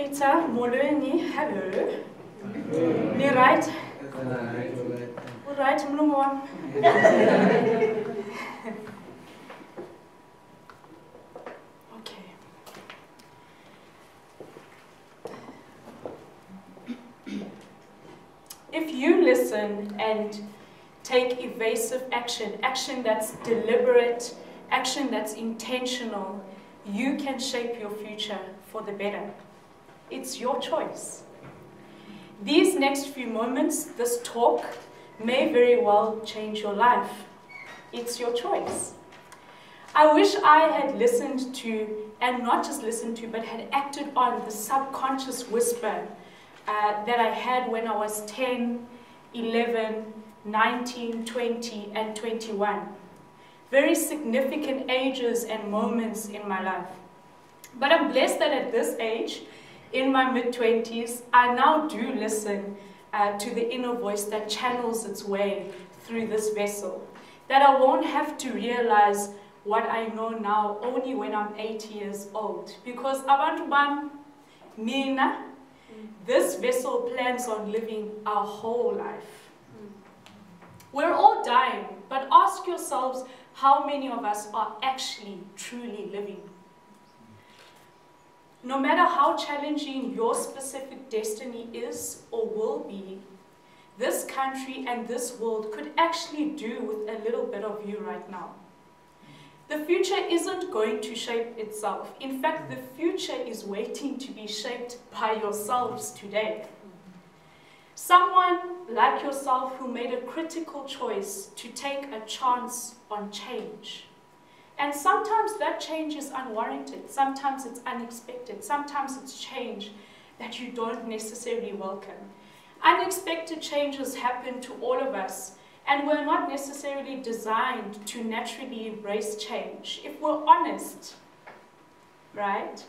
Rita, Molweni, hello. Me right? Right, Mlungwa. Okay. If you listen and take evasive action, action that's deliberate, action that's intentional, you can shape your future for the better. It's your choice. These next few moments, this talk, may very well change your life. It's your choice. I wish I had listened to, and not just listened to, but had acted on the subconscious whisper that I had when I was 10, 11, 19, 20, and 21. Very significant ages and moments in my life. But I'm blessed that at this age, in my mid-20s, I now do listen to the inner voice that channels its way through this vessel. That I won't have to realize what I know now only when I'm 80 years old. Because abantu bam, mina, this vessel plans on living our whole life. We're all dying, but ask yourselves how many of us are actually truly living. No matter how challenging your specific destiny is or will be, this country and this world could actually do with a little bit of you right now. The future isn't going to shape itself. In fact, the future is waiting to be shaped by yourselves today. Someone like yourself who made a critical choice to take a chance on change. And sometimes that change is unwarranted, sometimes it's unexpected, sometimes it's change that you don't necessarily welcome. Unexpected changes happen to all of us, and we're not necessarily designed to naturally embrace change. If we're honest, right?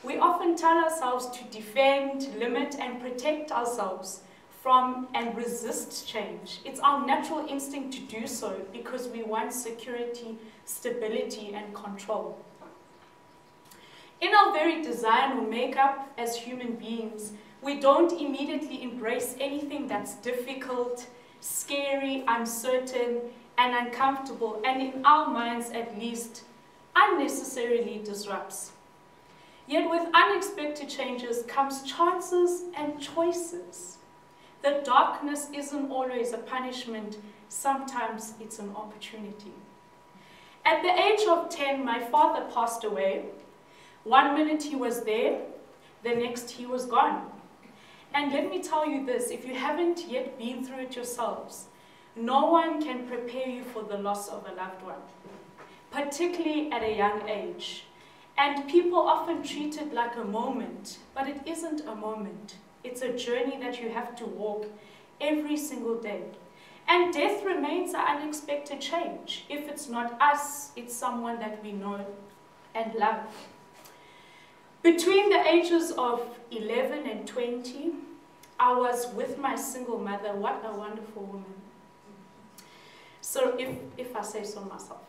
We often tell ourselves to defend, limit, and protect ourselves from and resist change. It's our natural instinct to do so because we want security, stability, and control. In our very design or makeup as human beings, we don't immediately embrace anything that's difficult, scary, uncertain, and uncomfortable, and in our minds at least, unnecessarily disrupts. Yet with unexpected changes comes chances and choices. The darkness isn't always a punishment, sometimes it's an opportunity. At the age of 10, my father passed away. 1 minute he was there, the next he was gone. And let me tell you this, if you haven't yet been through it yourselves, no one can prepare you for the loss of a loved one, particularly at a young age. And people often treat it like a moment, but it isn't a moment. It's a journey that you have to walk every single day. And death remains an unexpected change. If it's not us, it's someone that we know and love. Between the ages of 11 and 20, I was with my single mother. What a wonderful woman. So if I say so myself.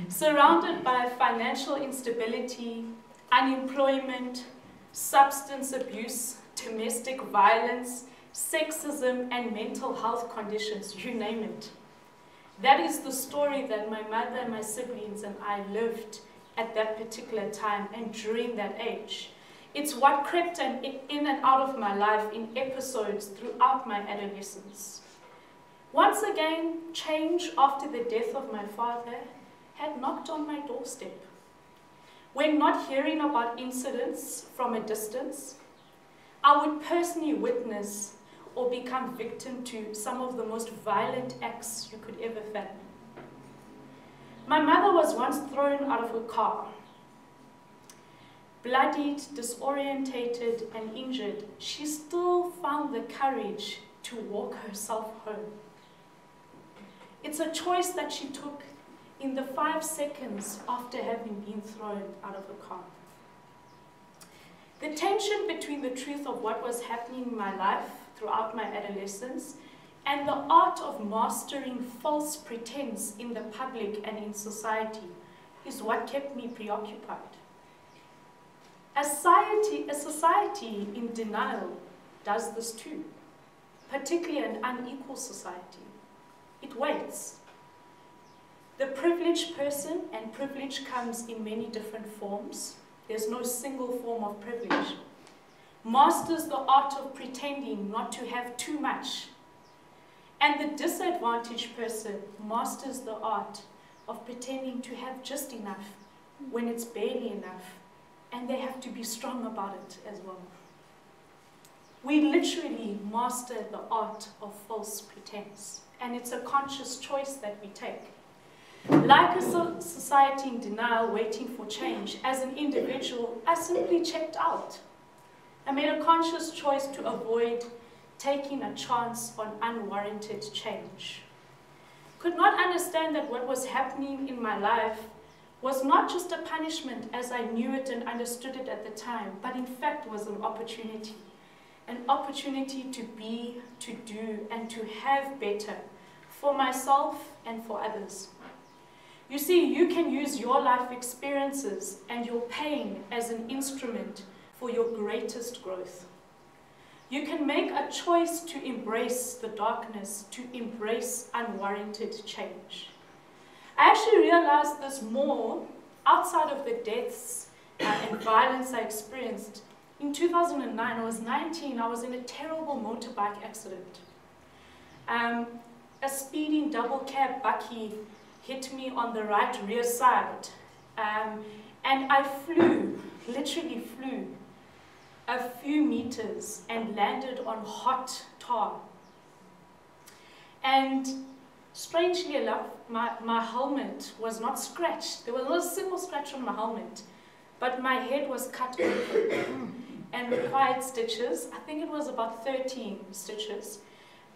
Surrounded by financial instability, unemployment, substance abuse, domestic violence, sexism, and mental health conditions, you name it. That is the story that my mother and my siblings and I lived at that particular time and during that age. It's what crept in and out of my life in episodes throughout my adolescence. Once again, change after the death of my father had knocked on my doorstep. When not hearing about incidents from a distance, I would personally witness or become victim to some of the most violent acts you could ever fathom. My mother was once thrown out of a car. Bloodied, disorientated, and injured, she still found the courage to walk herself home. It's a choice that she took in the 5 seconds after having been thrown out of a car. The tension between the truth of what was happening in my life throughout my adolescence and the art of mastering false pretense in the public and in society is what kept me preoccupied. A society in denial does this too, particularly an unequal society. It waits. The privileged person, and privilege comes in many different forms. There's no single form of privilege. Masters the art of pretending not to have too much. And the disadvantaged person masters the art of pretending to have just enough when it's barely enough. And they have to be strong about it as well. We literally master the art of false pretense. And it's a conscious choice that we take. Like a society in denial waiting for change, as an individual, I simply checked out. I made a conscious choice to avoid taking a chance on unwarranted change. Could not understand that what was happening in my life was not just a punishment as I knew it and understood it at the time, but in fact was an opportunity. An opportunity to be, to do, and to have better for myself and for others. You see, you can use your life experiences and your pain as an instrument for your greatest growth. You can make a choice to embrace the darkness, to embrace unwarranted change. I actually realized this more outside of the deaths and violence I experienced. In 2009, I was 19, I was in a terrible motorbike accident. A speeding double cab bakkie hit me on the right rear side. And I flew, literally flew, a few meters and landed on hot tar. And strangely enough, my helmet was not scratched. There was not a single scratch on my helmet, but my head was cut open and required stitches. I think it was about 13 stitches.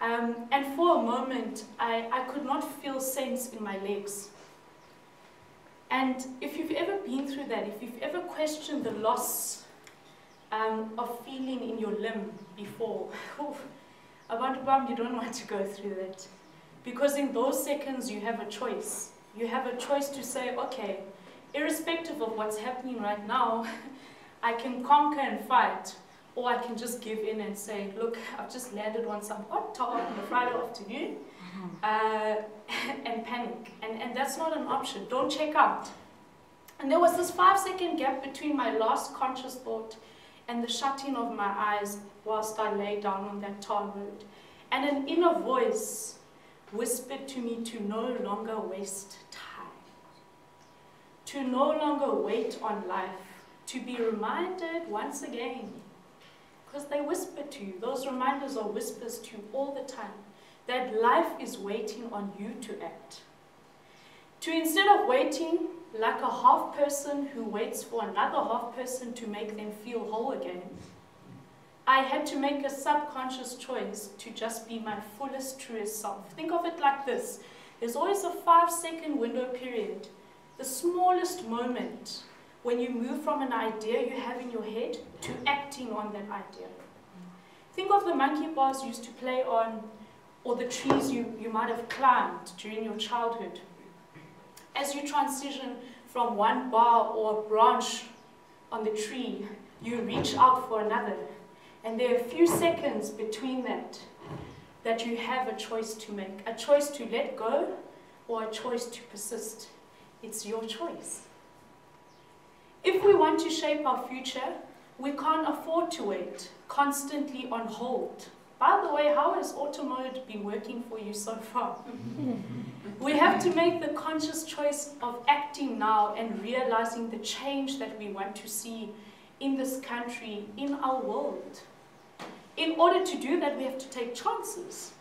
And for a moment, I could not feel sense in my legs. And if you've ever been through that, if you've ever questioned the loss of feeling in your limb before, you don't want to go through that. Because in those seconds, you have a choice. You have a choice to say, okay, irrespective of what's happening right now, I can conquer and fight, or I can just give in and say, look, I've just landed on some hot tar on a Friday afternoon, and panic. And that's not an option. Don't check out. And there was this 5-second gap between my last conscious thought and the shutting of my eyes whilst I lay down on that tar road. And an inner voice whispered to me to no longer waste time, to no longer wait on life, to be reminded once again, because they whisper to you, those reminders are whispers to you all the time, that life is waiting on you to act. To instead of waiting like a half person who waits for another half person to make them feel whole again, I had to make a subconscious choice to just be my fullest, truest self. Think of it like this. There's always a 5-second window period, the smallest moment when you move from an idea you have in your head to acting on that idea. Think of the monkey bars you used to play on, or the trees you might have climbed during your childhood. As you transition from one bar or branch on the tree, you reach out for another. And there are a few seconds between that you have a choice to make. A choice to let go or a choice to persist. It's your choice. If we want to shape our future, we can't afford to wait, constantly on hold. By the way, how has auto mode been working for you so far? We have to make the conscious choice of acting now and realizing the change that we want to see in this country, in our world. In order to do that, we have to take chances.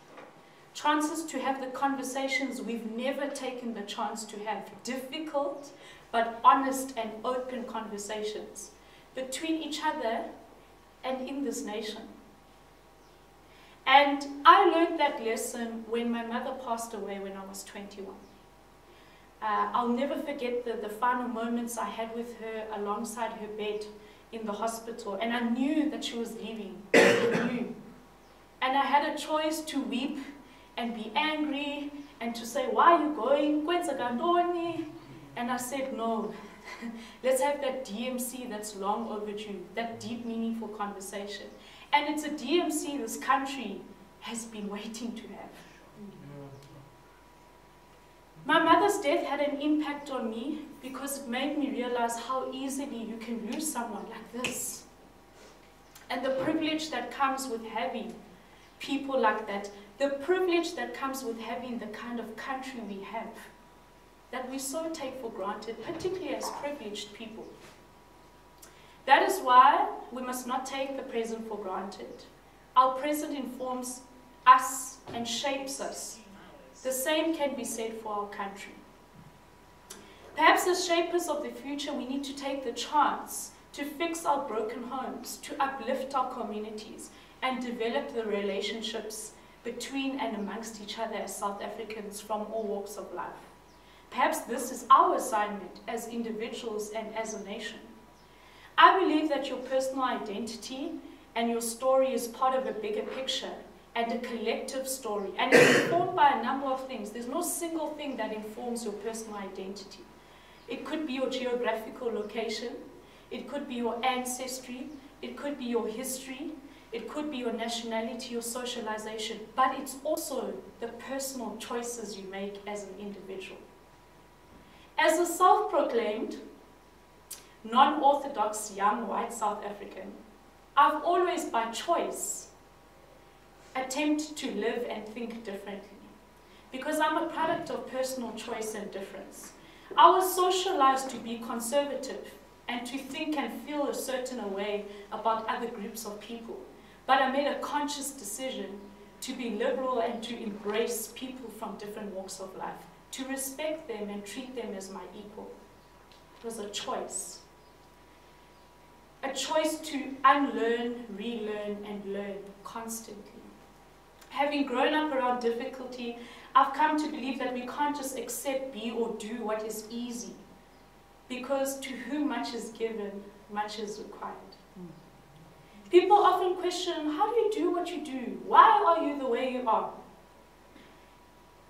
Chances to have the conversations we've never taken the chance to have. Difficult, but honest and open conversations between each other and in this nation. And I learned that lesson when my mother passed away when I was 21. I'll never forget the final moments I had with her alongside her bed in the hospital, and I knew that she was leaving. I knew. And I had a choice to weep and be angry and to say, why are you going? And I said, no, let's have that DMC that's long overdue, that deep, meaningful conversation. And it's a DMC this country has been waiting to have. My mother's death had an impact on me because it made me realize how easily you can lose someone like this. And the privilege that comes with having people like that, the privilege that comes with having the kind of country we have, that we so take for granted, particularly as privileged people. That is why we must not take the present for granted. Our present informs us and shapes us. The same can be said for our country. Perhaps as shapers of the future, we need to take the chance to fix our broken homes, to uplift our communities, and develop the relationships between and amongst each other as South Africans from all walks of life. Perhaps this is our assignment as individuals and as a nation. I believe that your personal identity and your story is part of a bigger picture and a collective story, and it's informed by a number of things. There's no single thing that informs your personal identity. It could be your geographical location, it could be your ancestry, it could be your history, it could be your nationality, your socialization, but it's also the personal choices you make as an individual. As a self-proclaimed, non-orthodox young white South African, I've always by choice attempted to live and think differently, because I'm a product of personal choice and difference. I was socialized to be conservative and to think and feel a certain way about other groups of people, but I made a conscious decision to be liberal and to embrace people from different walks of life, to respect them and treat them as my equal. It was a choice. A choice to unlearn, relearn, and learn constantly. Having grown up around difficulty, I've come to believe that we can't just accept, be, or do what is easy, because to whom much is given, much is required. People often question, how do you do what you do? Why are you the way you are?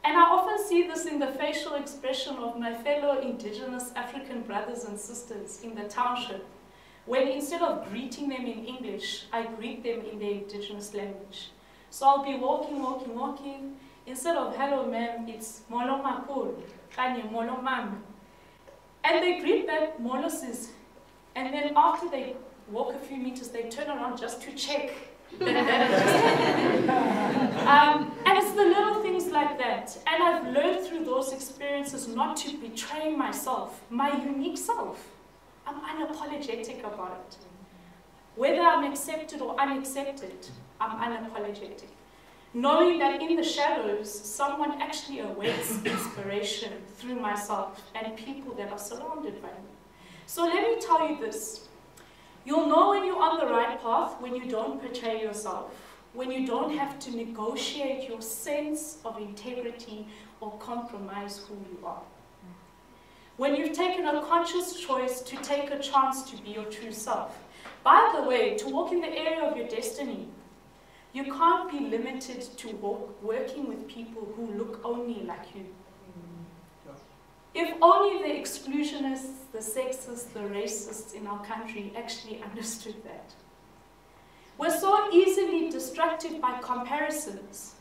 And I often see this in the facial expression of my fellow indigenous African brothers and sisters in the township, when instead of greeting them in English, I greet them in their indigenous language. So I'll be walking. Instead of hello ma'am, it's molo mapul, kanye molo mam. And they greet back molo sis. And then after they walk a few meters, they turn around just to check that and it's the little things like that. And I've learned through those experiences not to betray myself, my unique self. I'm unapologetic about it. Whether I'm accepted or unaccepted, I'm unapologetic. Knowing that in the shadows, someone actually awaits inspiration through myself and people that are surrounded by me. So let me tell you this. You'll know when you're on the right path when you don't betray yourself, when you don't have to negotiate your sense of integrity or compromise who you are. When you've taken a conscious choice to take a chance to be your true self. By the way, to walk in the area of your destiny, you can't be limited to working with people who look only like you. If only the exclusionists, the sexists, the racists in our country actually understood that. We're so easily distracted by comparisons.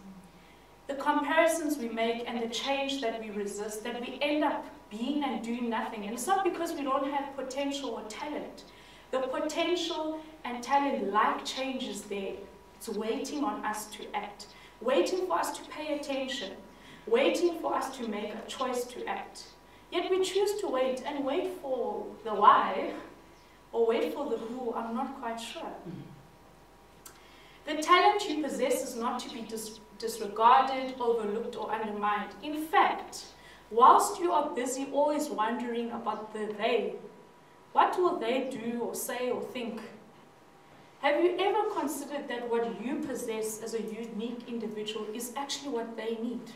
The comparisons we make and the change that we resist, that we end up being and doing nothing. And it's not because we don't have potential or talent. The potential and talent, like change, is there. It's waiting on us to act, waiting for us to pay attention, waiting for us to make a choice to act. Yet we choose to wait and wait for the why, or wait for the who, I'm not quite sure. The talent you possess is not to be disregarded, overlooked, or undermined. In fact, whilst you are busy always wondering about the they, what will they do or say or think? Have you ever considered that what you possess as a unique individual is actually what they need?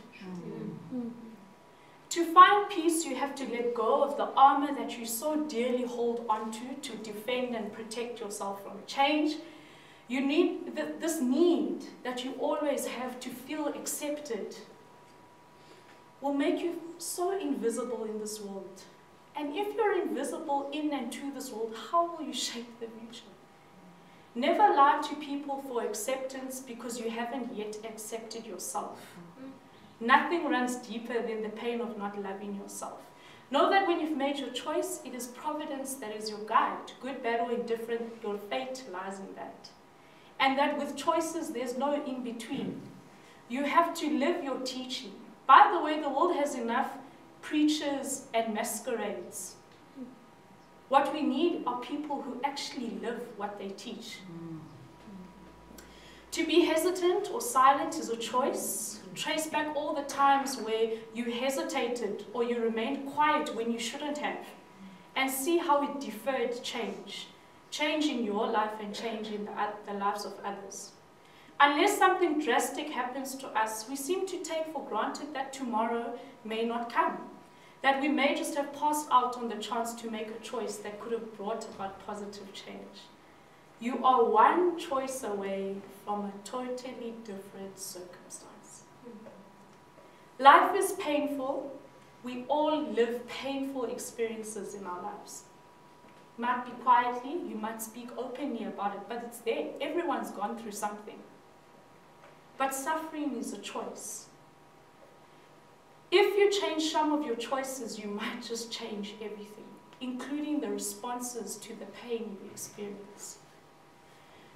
To find peace, you have to let go of the armor that you so dearly hold onto to defend and protect yourself from change. You need this need that you always have to feel accepted will make you so invisible in this world. And if you're invisible in and to this world, how will you shape the future? Never lie to people for acceptance because you haven't yet accepted yourself. Nothing runs deeper than the pain of not loving yourself. Know that when you've made your choice, it is providence that is your guide. Good, bad, or indifferent, your fate lies in that. And that with choices, there's no in-between. You have to live your teaching. By the way, the world has enough preachers and masquerades. What we need are people who actually live what they teach. To be hesitant or silent is a choice. Trace back all the times where you hesitated or you remained quiet when you shouldn't have, and see how it deferred change. Change in your life and change in the lives of others. Unless something drastic happens to us, we seem to take for granted that tomorrow may not come. That we may just have passed out on the chance to make a choice that could have brought about positive change. You are one choice away from a totally different circumstance. Life is painful. We all live painful experiences in our lives. Might be quietly, you might speak openly about it, but it's there. Everyone's gone through something. But suffering is a choice. If you change some of your choices, you might just change everything, including the responses to the pain you experience.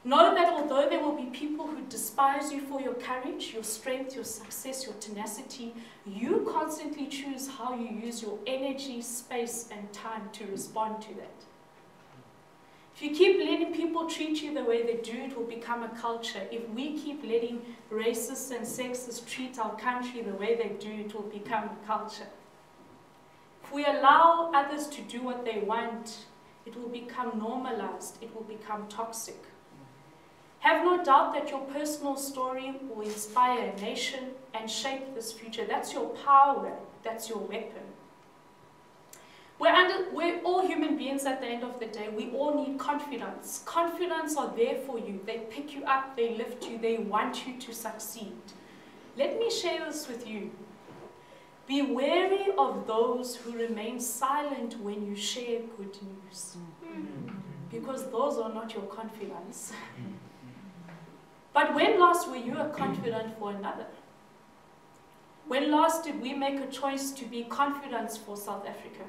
Know that although there will be people who despise you for your courage, your strength, your success, your tenacity, you constantly choose how you use your energy, space, and time to respond to that. If you keep letting people treat you the way they do, it will become a culture. If we keep letting racists and sexists treat our country the way they do, it will become a culture. If we allow others to do what they want, it will become normalized. It will become toxic. Have no doubt that your personal story will inspire a nation and shape this future. That's your power. That's your weapon. We're all human beings at the end of the day. We all need confidants. Confidants are there for you. They pick you up, they lift you, they want you to succeed. Let me share this with you. Be wary of those who remain silent when you share good news. Because those are not your confidants. But when last were you a confidant for another? When last did we make a choice to be confidants for South Africa?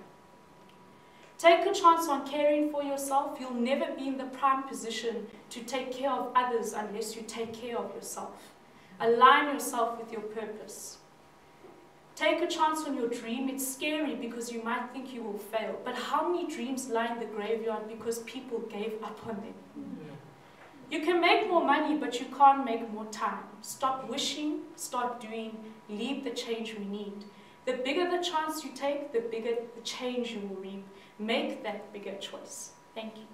Take a chance on caring for yourself. You'll never be in the prime position to take care of others unless you take care of yourself. Align yourself with your purpose. Take a chance on your dream. It's scary because you might think you will fail. But how many dreams lie in the graveyard because people gave up on them? You can make more money, but you can't make more time. Stop wishing, start doing, lead the change we need. The bigger the chance you take, the bigger the change you will reap. Make that bigger choice. Thank you.